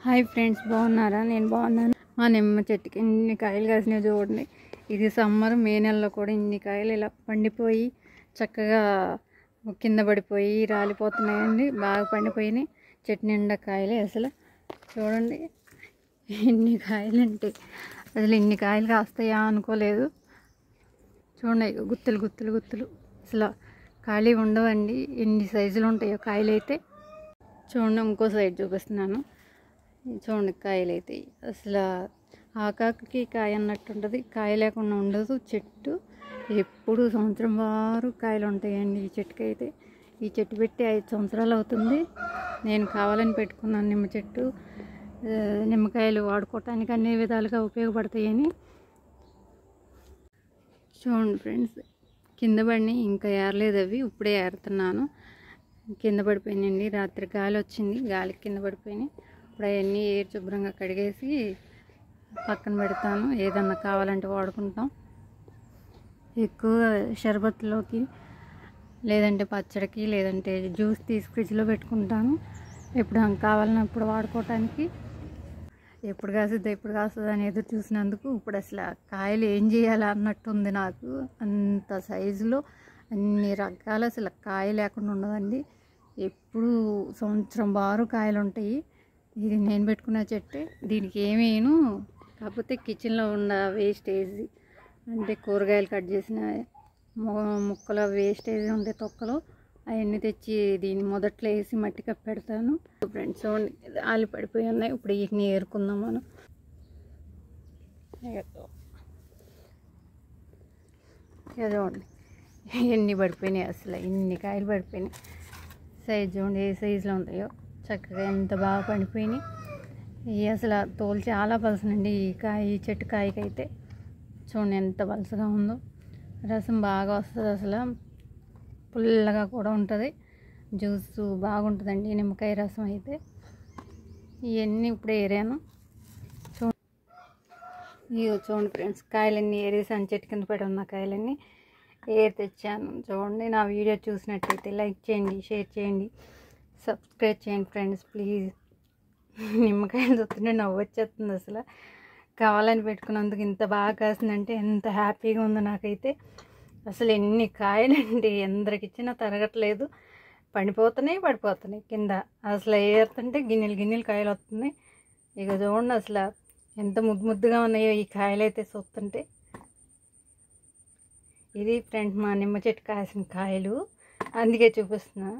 Hi friends, బాగున్నారా? నేను బాగున్నాను. మా నిమ్మ చెట్టుకి ఇన్ని కాయలు కాసినాయి చూడండి. ఇది సమ్మర్ మే నెలలో కూడా ఇన్ని కాయలు ఇలా పండిపోయి చక్కగా కింద పడిపోయి రాలిపోతున్నాయండి. బాగా పండిపోయినాయి. చెట్టు నిండా కాయలే. అసలు చూడండి ఇన్ని కాయలు అంటే అసలు ఇన్ని కాయలు కాస్తాయా అనుకోలేదు. చూడండి గుత్తులు గుత్తులు గుత్తులు అసలు ఖాళీ ఉండవండి. ఎన్ని సైజులు ఉంటాయో కాయలు అయితే. చూడండి ఇంకో సైడ్ చూపిస్తున్నాను. చూడండి కాయలు అయితే అసలు ఆకాకి కాయ అన్నట్టు ఉంటుంది. కాయ లేకుండా ఉండదు చెట్టు. ఎప్పుడు సంవత్సరం వారు కాయలు ఉంటాయండి ఈ చెట్టుకి అయితే. ఈ చెట్టు పెట్టి 5 సంవత్సరాలు అవుతుంది. నేను కావాలని పెట్టుకున్నాను నిమ్మ చెట్టు. నిమ్మకాయలు వాడుకోవటానికి అన్ని విధాలుగా ఉపయోగపడతాయని. చూడండి ఫ్రెండ్స్, కింద పడిని ఇంకా ఏరలేదు. అవి ఇప్పుడే ఏరుతున్నాను. కింద పడిపోయినాయండి. రాత్రి గాలి వచ్చింది, గాలికి కింద పడిపోయినాయి. ఇప్పుడు అవన్నీ ఏరు శుభ్రంగా కడిగేసి పక్కన పెడతాను. ఏదన్నా కావాలంటే వాడుకుంటాం. ఎక్కువ షర్బత్లోకి, లేదంటే పచ్చడికి, లేదంటే జ్యూస్ తీసి ఫ్రిడ్జ్లో పెట్టుకుంటాను. ఎప్పుడు కావాలన్నప్పుడు వాడుకోవటానికి. ఎప్పుడు కాస్తుంది అని ఎదురు చూసినందుకు ఇప్పుడు అసలు కాయలు ఏం చేయాలి అన్నట్టుంది నాకు. అంత సైజులో అన్ని రకాలు అసలు కాయ లేకుండా ఉండదండి. ఎప్పుడు సంవత్సరం బారు కాయలు ఉంటాయి. ఇది నేను పెట్టుకున్న చెట్టు. దీనికి ఏమేను కాకపోతే కిచెన్లో ఉన్న వేస్టేజ్ అంటే కూరగాయలు కట్ చేసిన ముక్కల వేస్టేజ్ ఉండే తొక్కలు అవన్నీ తెచ్చి దీన్ని మొదట్లో వేసి మట్టి కప్పి పెడతాను. ఫ్రెండ్స్ చూడండి, ఆలు పడిపోయి ఉన్నాయి. ఇప్పుడు వీటిని ఏరుకుందాం మనం. చూడండి ఎన్ని పడిపోయినాయి. అసలు ఇన్ని కాయలు పడిపోయినాయి. సైజు చూడండి ఏ సైజులో ఉంటాయో. చక్కగా ఎంత బాగా పండిపోయినాయి. ఇవి అసలు తోలు చాలా పలసనండి ఈ చెట్టు కాయకైతే. చూడండి ఎంత పలసగా ఉందో. రసం బాగా వస్తుంది. అసలు పుల్లగా కూడా ఉంటుంది. జ్యూస్ బాగుంటుందండి నిమ్మకాయ రసం అయితే. ఇవన్నీ ఇప్పుడే ఏరాను. చూడండి ఫ్రెండ్స్, కాయలన్నీ ఏరేసాను. చెట్టు కింద పడి ఉన్న కాయలన్నీ ఏరి తెచ్చాను. చూడండి, నా వీడియో చూసినట్టయితే లైక్ చేయండి, షేర్ చేయండి, సబ్స్క్రైబ్ చేయండి ఫ్రెండ్స్ ప్లీజ్. నిమ్మకాయలు చూస్తుంటే నవ్వు వచ్చేస్తుంది. అసలు కావాలని పెట్టుకున్నందుకు ఇంత బాగా కాసిందంటే ఎంత హ్యాపీగా ఉందో నాకైతే. అసలు ఎన్ని కాయలండి, ఎందరికి ఇచ్చినా తరగట్లేదు. పడిపోతున్నాయి కింద. అసలు ఏరుతుంటే గిన్నెలు కాయలు వస్తున్నాయి. ఇక చూడండి అసలు ఎంత ముద్దుగా ఉన్నాయో ఈ కాయలు అయితే చూస్తుంటే. ఇది ఫ్రెండ్స్ మా నిమ్మ చెట్టు కాసిన కాయలు, అందుకే చూపిస్తున్నా.